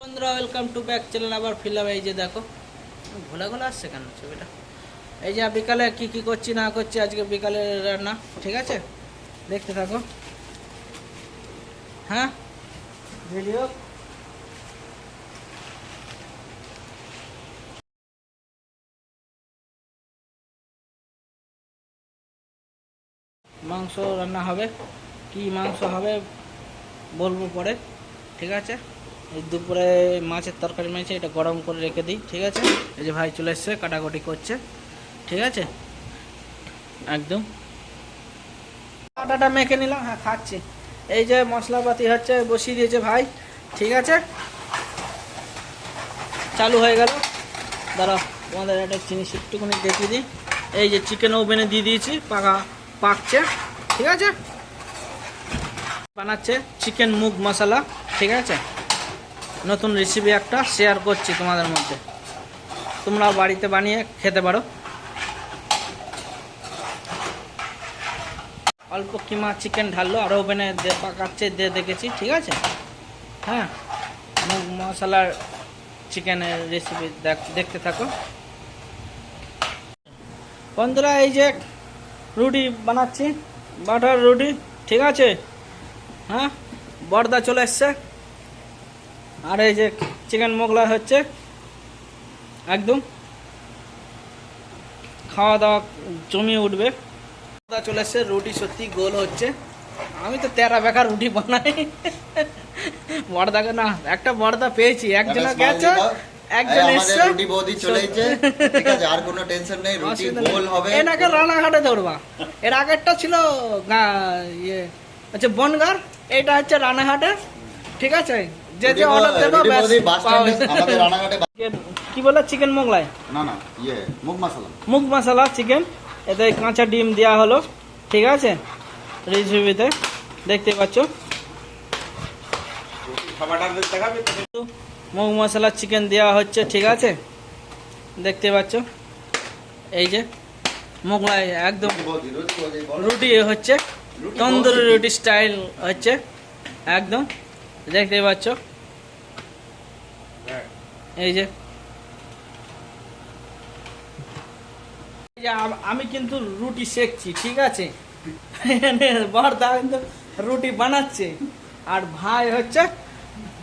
বন্ধুরা welcome to back channel. আবার ফিরলাম। এই যে দেখো ঘোলা ঘোলা আসছে কেন ছবিটা। এই যে বিকালে কি কি করছি না করছি, আজকে বিকালে রান্না, ঠিক আছে, দেখতে থাকো। হ্যাঁ ভিডিও মাংস রান্না হবে। কি মাংস হবে বলবো পরে, ঠিক আছে। এই দুপুরে মাছের তরকারি মেয়েছে, এটা গরম করে রেখে দিই, ঠিক আছে। এই যে ভাই চলে এসছে, কাটাকুটি করছে, ঠিক আছে। একদম আটাটা মেখে নিলাম, হ্যাঁ খাচ্ছি। এই যে মশলাপাতি হচ্ছে, বসিয়ে দিয়েছে ভাই, ঠিক আছে। চালু হয়ে গেল। দাঁড়াও তোমাদের একটা জিনিস একটুখানি দেখিয়ে দিই। এই যে চিকেন ওভেনে দিয়ে দিয়েছি, পাকছে, ঠিক আছে। বানাচ্ছে চিকেন মুগ মশলা, ঠিক আছে। নতুন রেসিপি একটা শেয়ার করছি তোমাদের মধ্যে, তোমরাও বাড়িতে বানিয়ে খেতে পারো। অল্প কিমা চিকেন ঢাললো, আর ওভেনে পাকাচ্ছে দেখেছি, ঠিক আছে। হ্যাঁ মুগ মশলার চিকেনের রেসিপি দেখতে থাকো বন্ধুরা। এই যে রুটি বানাচ্ছি, বাটার রুটি, ঠিক আছে। হ্যাঁ বর্দা চলে এসছে, আর এই যে চিকেন মোগলাই হচ্ছে, একদম খাওয়া দাওয়া জমিয়ে উঠবে। বর্দা চলে এসছে, রুটি সত্যি গোল হচ্ছে। আমি তো তেরা বেকার রুটি বানাই। বর্দাকে না, একটা বর্দা পেয়েছি, একজনে গেছে, একজন এসছে, রুটি বৌদি চলেছে, ঠিক আছে, আর কোনো টেনশন নেই, রুটি গোল হবে। এনাকে রানাঘাটে ধরবা। এর আগেরটা ছিল ইয়ে আচ্ছা বনগার, এটা হচ্ছে রানাঘাটে, ঠিক আছে। যে যে অর্ডার দেবো আমাদের রানাঘাটে কি বলে চিকেন মোগলাই, না না ইয়ে মুগ মশলা চিকেন, এতে কাঁচা ডিম দেওয়া হলো, ঠিক আছে। রেসিপিতে দেখতে পাচ্ছ মুগ মশলা চিকেন দেওয়া হচ্ছে, ঠিক আছে, দেখতে পাচ্ছ। এই যে মোগলাই একদম রুটি হচ্ছে, তন্দুরি রুটি স্টাইল হচ্ছে, একদম দেখতে পাচ্ছ। এই যে আমি কিন্তু রুটি সেকছি, ঠিক আছে। বর্দা কিন্তু রুটি বানাচ্ছে, আর ভাই হচ্ছে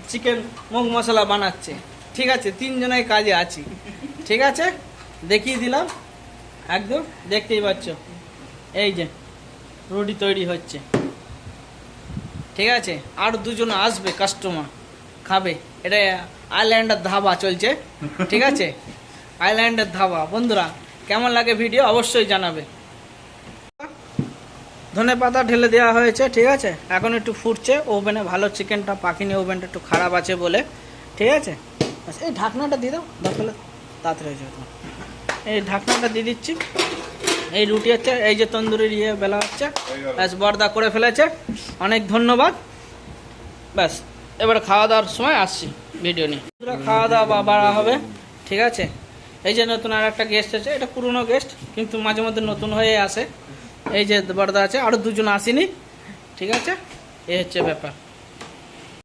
চিকেন মুগ মশলা বানাচ্ছে, ঠিক আছে। তিনজনের কাজে আছি, ঠিক আছে, দেখিয়ে দিলাম, একদম দেখতেই পাচ্ছ। এই যে রুটি তৈরি হচ্ছে, ঠিক আছে। আর দুজন আসবে কাস্টমার খাবে। এটা আইল্যান্ডের ধাবা চলছে, ঠিক আছে, আইল্যান্ডের ধাবা। বন্ধুরা কেমন লাগে ভিডিও অবশ্যই জানাবে। ধনে পাতা ঢেলে দেওয়া হয়েছে, ঠিক আছে। এখন একটু ফুটছে, ওভেনে ভালো চিকেনটা পাকিনি, ওভেনটা একটু খারাপ আছে বলে, ঠিক আছে। এই ঢাকনাটা দিয়ে দাও, দরকার তাড়াতাড়ি হয়ে যাবে। এই ঢাকনাটা দিয়ে দিচ্ছি। এই রুটি হচ্ছে, এই যে তন্দুরির ইয়ে বেলা হচ্ছে, ব্যাস বর্দা করে ফেলেছে, অনেক ধন্যবাদ। ব্যাস এবার খাওয়া দাওয়ার সময় আসছি ভিডিও নিয়ে। খাওয়া দাওয়া বাড়া হবে, ঠিক আছে। এই যে নতুন আর একটা গেস্ট আছে, এটা পুরনো গেস্ট কিন্তু মাঝে মধ্যে নতুন হয়ে আসে। এই যে বর্দা আছে, আরও দুজন আসেনি, ঠিক আছে। এই হচ্ছে ব্যাপার।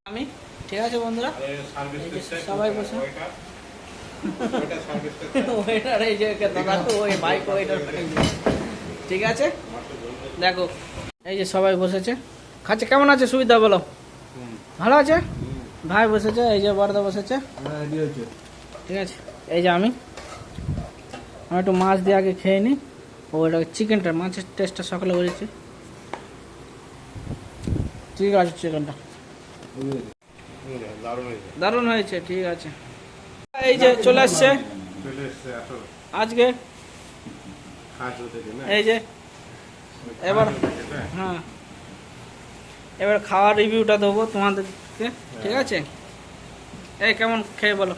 আমি ঠিক আছে বন্ধুরা, সবাই বসে ওয়েটার, এই যে দাদা তো ওই বাইক ওয়েটার, ঠিক আছে। দেখো এই যে সবাই বসেছে খাচ্ছে। কেমন আছে সুবিধা বলো? ভালো আছে। ভাই বসেছে, এই যে বর্দা বসেছে, ঠিক আছে। এই যে আমি একটু মাছ দিয়ে আগে খেয়ে নিই। ওটা চিকেনটা, মাছের টেস্টটা সকালে বলেছি, ঠিক আছে। চিকেনটা দারুণ হয়েছে, ঠিক আছে। এই যে চলে আসছে আজকে, এই যে এবার, হ্যাঁ এবার খাওয়ার রিভিউটা দেবো তোমাদেরকে, ঠিক আছে। এই কেমন খেয়ে বলো,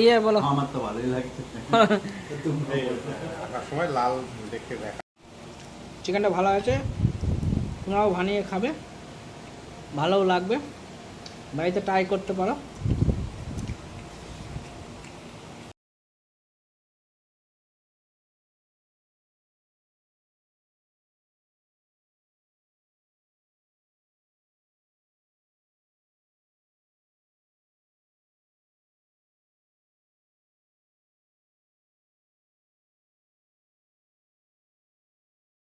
ইয়ে বলো। আমার তো ভালোই লাগছে। চিকেনটা ভালো আছে, তোমরাও বানিয়ে খাবে, ভালোও লাগবে, বাড়িতে ট্রাই করতে পারো।